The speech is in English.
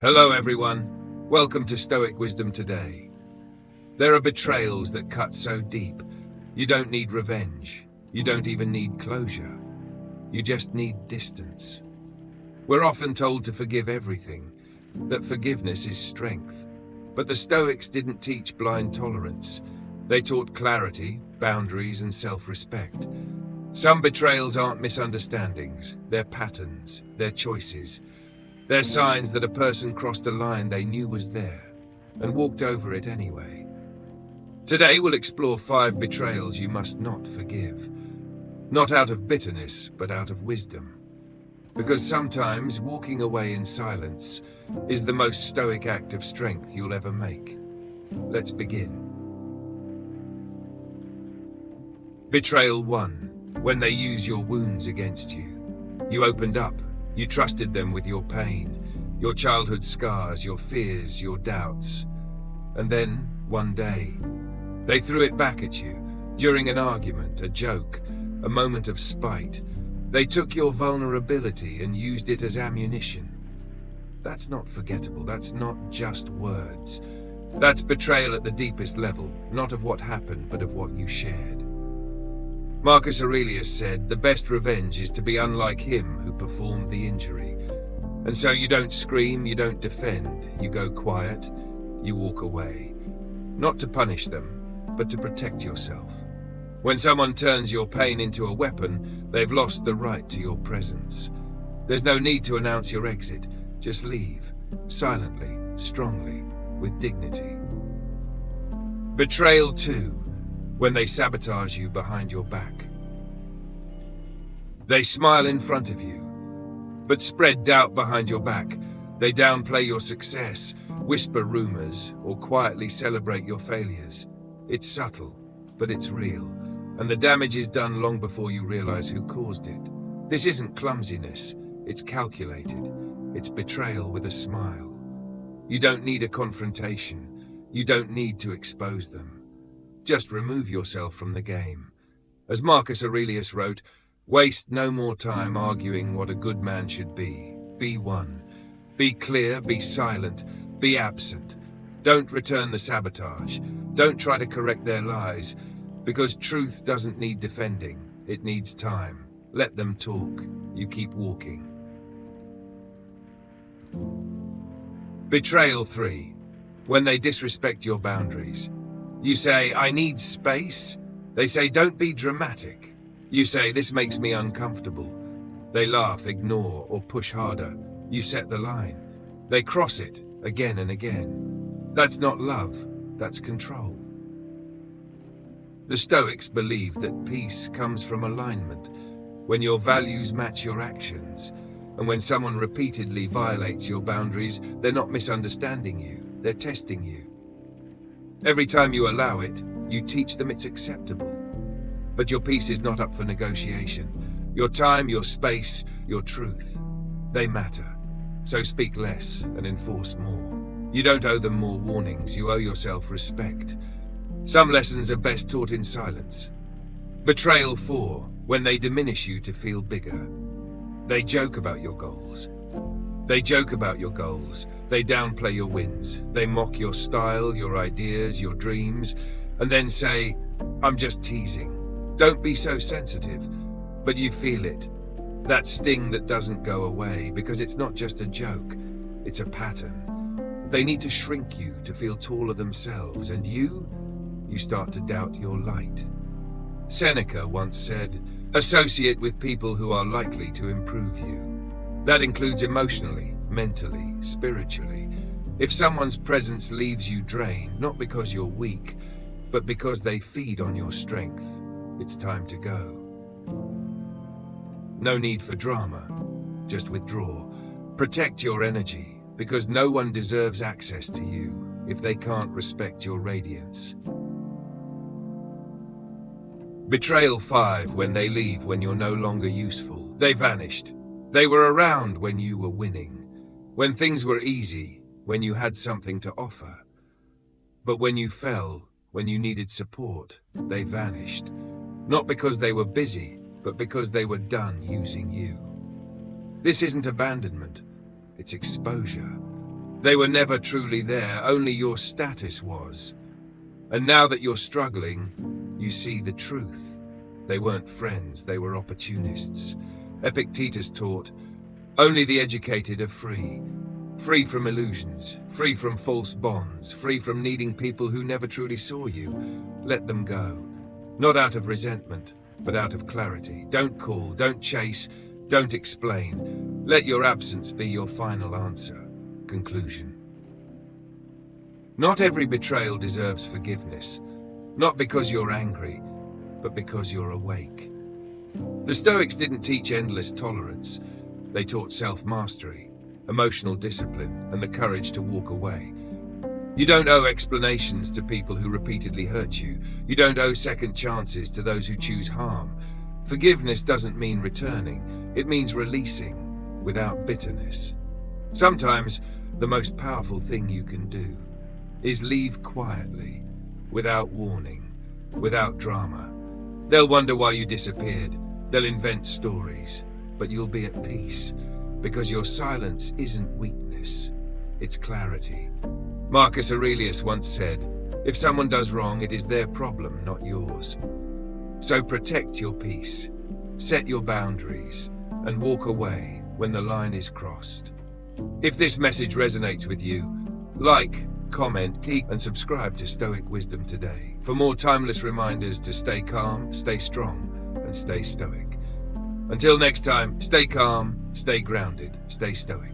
Hello everyone, welcome to Stoic Wisdom today. There are betrayals that cut so deep, you don't need revenge, you don't even need closure, you just need distance. We're often told to forgive everything, that forgiveness is strength. But the Stoics didn't teach blind tolerance, they taught clarity, boundaries and self-respect. Some betrayals aren't misunderstandings, they're patterns, they're choices. They're signs that a person crossed a line they knew was there, and walked over it anyway. Today we'll explore 5 betrayals you must not forgive. Not out of bitterness, but out of wisdom. Because sometimes walking away in silence is the most stoic act of strength you'll ever make. Let's begin. Betrayal 1. When they use your wounds against you. You opened up. You trusted them with your pain, your childhood scars, your fears, your doubts. And then, one day, they threw it back at you. During an argument, a joke, a moment of spite. They took your vulnerability and used it as ammunition. That's not forgettable, that's not just words. That's betrayal at the deepest level, not of what happened, but of what you shared. Marcus Aurelius said, "The best revenge is to be unlike him who performed the injury." And so you don't scream, you don't defend, you go quiet, you walk away. Not to punish them, but to protect yourself. When someone turns your pain into a weapon, they've lost the right to your presence. There's no need to announce your exit, just leave, silently, strongly, with dignity. Betrayal 2. When they sabotage you behind your back. They smile in front of you, but spread doubt behind your back. They downplay your success, whisper rumors, or quietly celebrate your failures. It's subtle, but it's real, and the damage is done long before you realize who caused it. This isn't clumsiness, it's calculated. It's betrayal with a smile. You don't need a confrontation. You don't need to expose them. Just remove yourself from the game. As Marcus Aurelius wrote, waste no more time arguing what a good man should be. Be one. Be clear, be silent, be absent. Don't return the sabotage. Don't try to correct their lies, because truth doesn't need defending. It needs time. Let them talk. You keep walking. Betrayal 3. When they disrespect your boundaries. You say, "I need space." They say, "Don't be dramatic." You say, "This makes me uncomfortable." They laugh, ignore, or push harder. You set the line. They cross it again and again. That's not love, that's control. The Stoics believed that peace comes from alignment, when your values match your actions. And when someone repeatedly violates your boundaries, they're not misunderstanding you, they're testing you. Every time you allow it, you teach them it's acceptable. But your peace is not up for negotiation. Your time, your space, your truth, they matter. So speak less and enforce more. You don't owe them more warnings, you owe yourself respect. Some lessons are best taught in silence. Betrayal 4. When they diminish you to feel bigger. They joke about your goals. They joke about your goals. They downplay your wins. They mock your style, your ideas, your dreams, and then say, "I'm just teasing." Don't be so sensitive. But you feel it. That sting that doesn't go away, because it's not just a joke, it's a pattern. They need to shrink you to feel taller themselves, and you start to doubt your light. Seneca once said, "Associate with people who are likely to improve you." That includes emotionally, mentally, spiritually. If someone's presence leaves you drained, not because you're weak, but because they feed on your strength, it's time to go. No need for drama, just withdraw. Protect your energy, because no one deserves access to you if they can't respect your radiance. Betrayal 5. When they leave when you're no longer useful. They vanished. They were around when you were winning, when things were easy, when you had something to offer. But when you fell, when you needed support, they vanished. Not because they were busy, but because they were done using you. This isn't abandonment, it's exposure. They were never truly there, only your status was. And now that you're struggling, you see the truth. They weren't friends, they were opportunists. Epictetus taught, only the educated are free. Free from illusions, free from false bonds, free from needing people who never truly saw you. Let them go. Not out of resentment, but out of clarity. Don't call, don't chase, don't explain. Let your absence be your final answer. Conclusion. Not every betrayal deserves forgiveness. Not because you're angry, but because you're awake. The Stoics didn't teach endless tolerance. They taught self-mastery, emotional discipline, and the courage to walk away. You don't owe explanations to people who repeatedly hurt you. You don't owe second chances to those who choose harm. Forgiveness doesn't mean returning. It means releasing without bitterness. Sometimes the most powerful thing you can do is leave quietly, without warning, without drama. They'll wonder why you disappeared. They'll invent stories, but you'll be at peace, because your silence isn't weakness, it's clarity. Marcus Aurelius once said, if someone does wrong, it is their problem, not yours. So protect your peace, set your boundaries, and walk away when the line is crossed. If this message resonates with you, like, comment, and subscribe to Stoic Wisdom today for more timeless reminders to stay calm, stay strong, and stay stoic. Until next time, stay calm, stay grounded, stay stoic.